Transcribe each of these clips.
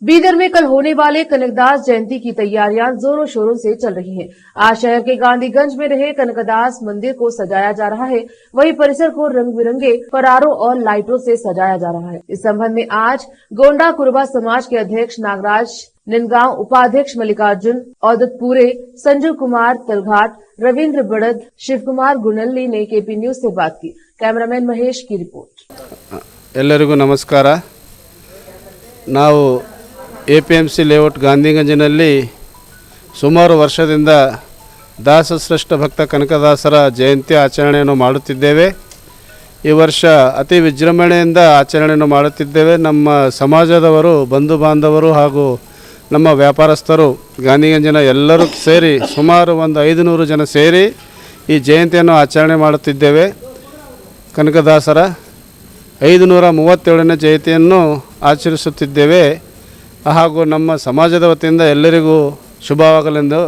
बीदर में कल होने वाले कनकदास जयंती की तैयारियां जोरों शोरों से चल रही हैं। आज शहर के गांधीगंज में रहे कनकदास मंदिर को सजाया जा रहा है, वहीं परिसर को रंग बिरंगे फरारों और लाइटों से सजाया जा रहा है। इस संबंध में आज गोंडा कुरबा समाज के अध्यक्ष नागराज निनगांव, उपाध्यक्ष मल्लिकार्जुन औदतपुरे, संजू कुमार तलघाट, रविंद्र बड़द, शिव कुमार गुनल्ली ने केपी न्यूज से बात की। कैमरामैन महेश की रिपोर्ट। ಎಲ್ಲರಿಗೂ ನಮಸ್ಕಾರ। ನಾವು APMC ಲೇಔಟ್ ಗಾಂಧಿಗಂಜಿನಲ್ಲಿ ಸುಮಾರು ವರ್ಷದಿಂದ ದಾಸಶ್ರೇಷ್ಠ ಭಕ್ತ ಕನಕದಾಸರ ಜಯಂತಿ ಆಚರಣೆಯನ್ನು ಮಾಡುತ್ತಿದ್ದೇವೆ। ಈ ವರ್ಷ ಅತಿ ವಿಜೃಂಭಣೆಯಿಂದ ಆಚರಣೆಯನ್ನು ಮಾಡುತ್ತಿದ್ದೇವೆ। ನಮ್ಮ ಸಮಾಜದವರು, ಬಂಧು ಬಾಂಧವರು ಹಾಗೂ ನಮ್ಮ ವ್ಯಾಪಾರಸ್ಥರು ಗಾಂಧಿಗಂಜಿನ ಎಲ್ಲರೂ ಸೇರಿ ಸುಮಾರು ಒಂದು 500 ಜನ ಸೇರಿ ಈ ಜಯಂತಿಯನ್ನು ಆಚರಣೆ ಮಾಡುತ್ತಿದ್ದೇವೆ। ಕನಕದಾಸರ 537ನೇ ಜಯಂತಿಯನ್ನು ಆಚರಿಸುತ್ತಿದ್ದೇವೆ ಹಾಗೂ ನಮ್ಮ ಸಮಾಜದ ವತಿಯಿಂದ ಎಲ್ಲರಿಗೂ ಶುಭವಾಗಲೆಂದು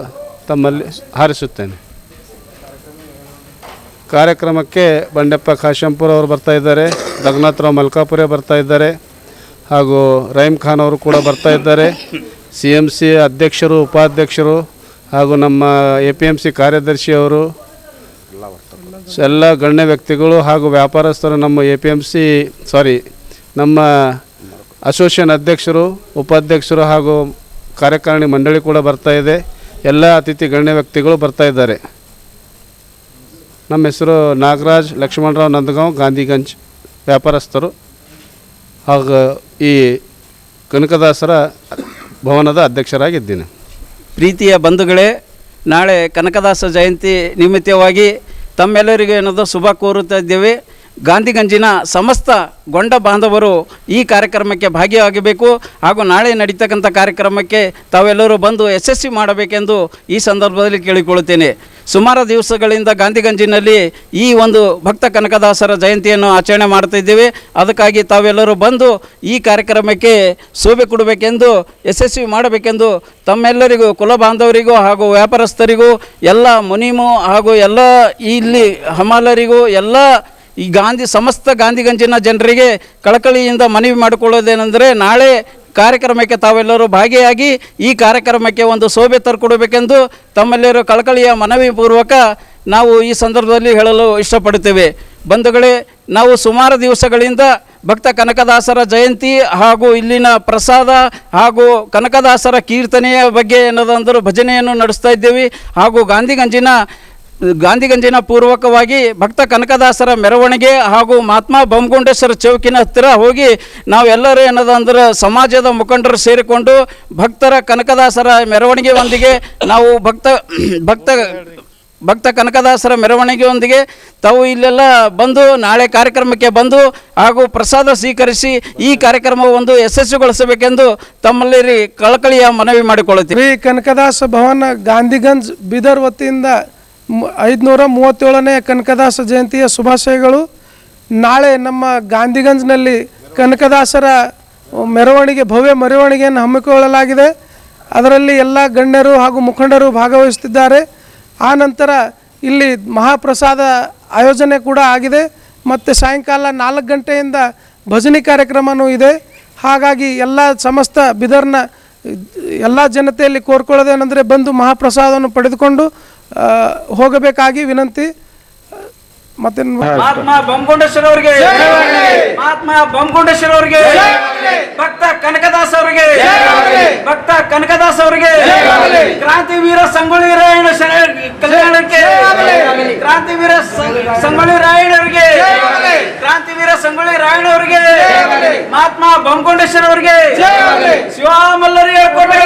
ತಮ್ಮಲ್ಲಿ ಹಾರೈಸುತ್ತೇನೆ। ಕಾರ್ಯಕ್ರಮಕ್ಕೆ ಬಂಡೆಪ್ಪ ಕಾಶಂಪುರ ಅವರು ಬರ್ತಾ ಇದ್ದಾರೆ, ರಘುನಾಥರಾವ್ ಮಲ್ಕಾಪುರೆ ಬರ್ತಾ ಇದ್ದಾರೆ ಹಾಗೂ ರಹೀಮ್ ಖಾನ್ ಅವರು ಕೂಡ ಬರ್ತಾ ಇದ್ದಾರೆ। CMC ಅಧ್ಯಕ್ಷರು, ಉಪಾಧ್ಯಕ್ಷರು ಹಾಗೂ ನಮ್ಮ APMC ಕಾರ್ಯದರ್ಶಿಯವರು, ಎಲ್ಲ ಗಣ್ಯ ವ್ಯಕ್ತಿಗಳು ಹಾಗೂ ವ್ಯಾಪಾರಸ್ಥರು, ನಮ್ಮ ಅಸೋಸಿಯೇಷನ್ ಅಧ್ಯಕ್ಷರು, ಉಪಾಧ್ಯಕ್ಷರು ಹಾಗೂ ಕಾರ್ಯಕಾರಿಣಿ ಮಂಡಳಿ ಕೂಡ ಬರ್ತಾ ಇದೆ। ಎಲ್ಲ ಅತಿಥಿ ಗಣ್ಯ ವ್ಯಕ್ತಿಗಳು ಬರ್ತಾ ಇದ್ದಾರೆ। ನಮ್ಮ ಹೆಸರು ನಾಗರಾಜ್ ಲಕ್ಷ್ಮಣರಾವ್ ನಂದಗಾಂವ್, ಗಾಂಧಿಗಂಜ್ ವ್ಯಾಪಾರಸ್ಥರು ಹಾಗೂ ಈ ಕನಕದಾಸರ ಭವನದ ಅಧ್ಯಕ್ಷರಾಗಿದ್ದೀನಿ। ಪ್ರೀತಿಯ ಬಂಧುಗಳೇ, ನಾಳೆ ಕನಕದಾಸ ಜಯಂತಿ ನಿಮಿತ್ತವಾಗಿ ತಮ್ಮೆಲ್ಲರಿಗೂ ಏನದು ಶುಭ ಕೋರುತ್ತಾ ಇದ್ದೇವೆ। ಗಾಂಧಿಗಂಜಿನ ಸಮಸ್ತ ಗೊಂಡ ಬಾಂಧವರು ಈ ಕಾರ್ಯಕ್ರಮಕ್ಕೆ ಭಾಗಿಯಾಗಬೇಕು ಹಾಗೂ ನಾಳೆ ನಡೀತಕ್ಕಂಥ ಕಾರ್ಯಕ್ರಮಕ್ಕೆ ತಾವೆಲ್ಲರೂ ಬಂದು ಯಶಸ್ವಿ ಮಾಡಬೇಕೆಂದು ಈ ಸಂದರ್ಭದಲ್ಲಿ ಕೇಳಿಕೊಳ್ಳುತ್ತೇನೆ। ಸುಮಾರು ದಿವಸಗಳಿಂದ ಗಾಂಧಿಗಂಜಿನಲ್ಲಿ ಈ ಒಂದು ಭಕ್ತ ಕನಕದಾಸರ ಜಯಂತಿಯನ್ನು ಆಚರಣೆ ಮಾಡ್ತಾ ಇದ್ದೇವೆ। ಅದಕ್ಕಾಗಿ ತಾವೆಲ್ಲರೂ ಬಂದು ಈ ಕಾರ್ಯಕ್ರಮಕ್ಕೆ ಶೋಭೆ ಕೊಡಬೇಕೆಂದು, ಯಶಸ್ವಿ ಮಾಡಬೇಕೆಂದು ತಮ್ಮೆಲ್ಲರಿಗೂ, ಕುಲ ಬಾಂಧವರಿಗೂ ಹಾಗೂ ವ್ಯಾಪಾರಸ್ಥರಿಗೂ, ಎಲ್ಲ ಮುನಿಮು ಹಾಗೂ ಎಲ್ಲ ಇಲ್ಲಿ ಹಮಾಲರಿಗೂ, ಎಲ್ಲ ಈ ಸಮಸ್ತ ಗಾಂಧಿಗಂಜಿನ ಜನರಿಗೆ ಕಳಕಳಿಯಿಂದ ಮನವಿ ಮಾಡಿಕೊಳ್ಳೋದೇನೆಂದರೆ, ನಾಳೆ ಕಾರ್ಯಕ್ರಮಕ್ಕೆ ತಾವೆಲ್ಲರೂ ಭಾಗಿಯಾಗಿ ಈ ಕಾರ್ಯಕ್ರಮಕ್ಕೆ ಒಂದು ಶೋಭೆ ತರ್ಕೊಡಬೇಕೆಂದು ತಮ್ಮೆಲ್ಲರೂ ಕಳಕಳಿಯ ಮನವಿ ಪೂರ್ವಕ ನಾವು ಈ ಸಂದರ್ಭದಲ್ಲಿ ಹೇಳಲು ಇಷ್ಟಪಡುತ್ತೇವೆ। ಬಂಧುಗಳೇ, ನಾವು ಸುಮಾರು ದಿವಸಗಳಿಂದ ಭಕ್ತ ಕನಕದಾಸರ ಜಯಂತಿ ಹಾಗೂ ಇಲ್ಲಿನ ಪ್ರಸಾದ ಹಾಗೂ ಕನಕದಾಸರ ಕೀರ್ತನೆಯ ಬಗ್ಗೆ ಏನದಂದರೂ ಭಜನೆಯನ್ನು ನಡೆಸ್ತಾ ಇದ್ದೇವೆ ಹಾಗೂ ಗಾಂಧಿಗಂಜಿನ ಪೂರ್ವಕವಾಗಿ ಭಕ್ತ ಕನಕದಾಸರ ಮೆರವಣಿಗೆ ಹಾಗೂ ಮಹಾತ್ಮ ಬೊಮ್ಮಗುಂಡೇಶ್ವರ ಚೌಕಿನ ಹತ್ತಿರ ಹೋಗಿ ನಾವೆಲ್ಲರೂ ಏನದಂದ್ರೆ ಸಮಾಜದ ಮುಖಂಡರು ಸೇರಿಕೊಂಡು ಭಕ್ತರ ಕನಕದಾಸರ ಮೆರವಣಿಗೆಯೊಂದಿಗೆ ನಾವು ಭಕ್ತ ಕನಕದಾಸರ ಮೆರವಣಿಗೆಯೊಂದಿಗೆ ತಾವು ಇಲ್ಲೆಲ್ಲ ಬಂದು ನಾಳೆ ಕಾರ್ಯಕ್ರಮಕ್ಕೆ ಬಂದು ಹಾಗೂ ಪ್ರಸಾದ ಸ್ವೀಕರಿಸಿ ಈ ಕಾರ್ಯಕ್ರಮ ಒಂದು ಯಶಸ್ವಿಗೊಳಿಸಬೇಕೆಂದು ತಮ್ಮಲ್ಲಿ ಕಳಕಳಿಯ ಮನವಿ ಮಾಡಿಕೊಳ್ಳುತ್ತೀವಿ। ಕನಕದಾಸ ಭವನ ಗಾಂಧಿಗಂಜ್ ಬೀದರ್ ವತಿಯಿಂದ 537ನೇ ಕನಕದಾಸ ಜಯಂತಿಯ ಶುಭಾಶಯಗಳು। ನಾಳೆ ನಮ್ಮ ಗಾಂಧಿಗಂಜ್ನಲ್ಲಿ ಕನಕದಾಸರ ಮೆರವಣಿಗೆ, ಭವ್ಯ ಮೆರವಣಿಗೆಯನ್ನು ಹಮ್ಮಿಕೊಳ್ಳಲಾಗಿದೆ। ಅದರಲ್ಲಿ ಎಲ್ಲ ಗಣ್ಯರು ಹಾಗೂ ಮುಖಂಡರು ಭಾಗವಹಿಸುತ್ತಿದ್ದಾರೆ। ಆ ನಂತರ ಇಲ್ಲಿ ಮಹಾಪ್ರಸಾದ ಆಯೋಜನೆ ಕೂಡ ಆಗಿದೆ ಮತ್ತು ಸಾಯಂಕಾಲ 4 ಗಂಟೆಯಿಂದ ಭಜನೆ ಕಾರ್ಯಕ್ರಮವೂ ಇದೆ। ಹಾಗಾಗಿ ಎಲ್ಲ ಸಮಸ್ತ ಬಿದರ್ನ ಎಲ್ಲ ಜನತೆಯಲ್ಲಿ ಕೋರ್ಕೊಳ್ಳೋದೇನೆಂದರೆ ಬಂದು ಮಹಾಪ್ರಸಾದವನ್ನು ಪಡೆದುಕೊಂಡು ಹೋಗಬೇಕಾಗಿ ವಿನಂತಿ। ಮತ್ತೆ ಮಹಾತ್ಮ ಬೊಮ್ಮಗುಂಡೇಶ್ವರ ಅವರಿಗೆ, ಮಹಾತ್ಮ ಬೊಮ್ಮಗುಂಡೇಶ್ವರ ಅವರಿಗೆ, ಭಕ್ತ ಕನಕದಾಸ ಅವರಿಗೆ, ಭಕ್ತ ಕನಕದಾಸ ಅವರಿಗೆ, ಕ್ರಾಂತಿವೀರ ಸಂಗೊಳ್ಳಿ ರಾಯಣ್ಣ ಕಲ್ಯಾಣಕ್ಕೆ, ಕ್ರಾಂತಿವೀರ ಸಂಗೊಳ್ಳಿ ರಾಯಣ್ಣವರಿಗೆ, ಕ್ರಾಂತಿವೀರ ಸಂಗೊಳ್ಳಿ ರಾಯಣ್ಣವರಿಗೆ, ಮಹಾತ್ಮ ಬೊಮ್ಮಗುಂಡೇಶ್ವರ ಅವರಿಗೆ, ಶಿವಮಲ್ಲರಿಗೆ ಕೋಟೆ